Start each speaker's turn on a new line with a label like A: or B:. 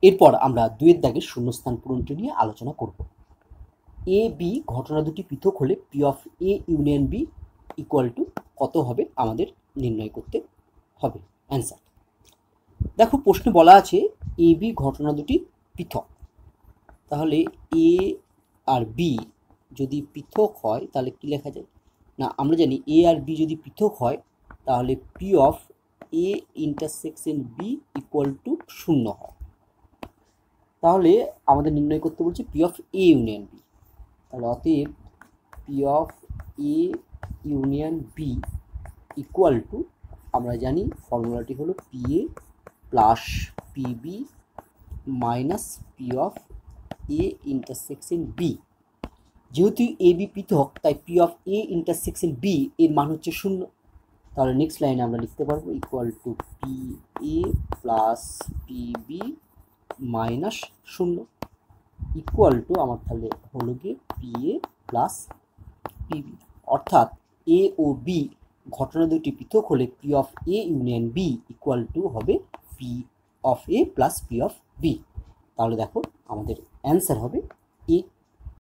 A: এরপর আমরা 2 এর দাগের শূন্যস্থান পূরণটি নিয়ে আলোচনা করব। এ বি ঘটনা দুটি পৃথক হলে P of A union B equal to কত হবে আমাদের নির্ণয় করতে হবে অ্যান্সার। দেখো প্রশ্নে বলা আছে এ বি ঘটনা দুটি পৃথক, তাহলে এ আর বি যদি পৃথক হয় তাহলে কি লেখা যায় না, আমরা জানি এ আর বি যদি পৃথক হয় তাহলে P of A intersection B equal to 0 হয়। তাহলে আমাদের নির্ণয় করতে বলছে P of A union B, তাহলে অতএব P of A union B equal to, আমরা জানি ফর্মুলাটি হলো P A plus P B minus P of A intersection B. যেহেতু এ বি পৃথক তাই P of A intersection B এর মান হচ্ছে 0, তাহলে নেক্সট লাইনে আমরা লিখতে পারবো equal to P A plus P B minus 0 equal to আমার তাহলে হলো গিয়ে পি এ প্লাস পিবি, অর্থাৎ এ ও বি ঘটনা দুটি পৃথক হলে P of A union B equal to হবে P of A plus P of B. তাহলে দেখো আমাদের অ্যান্সার হবে এ।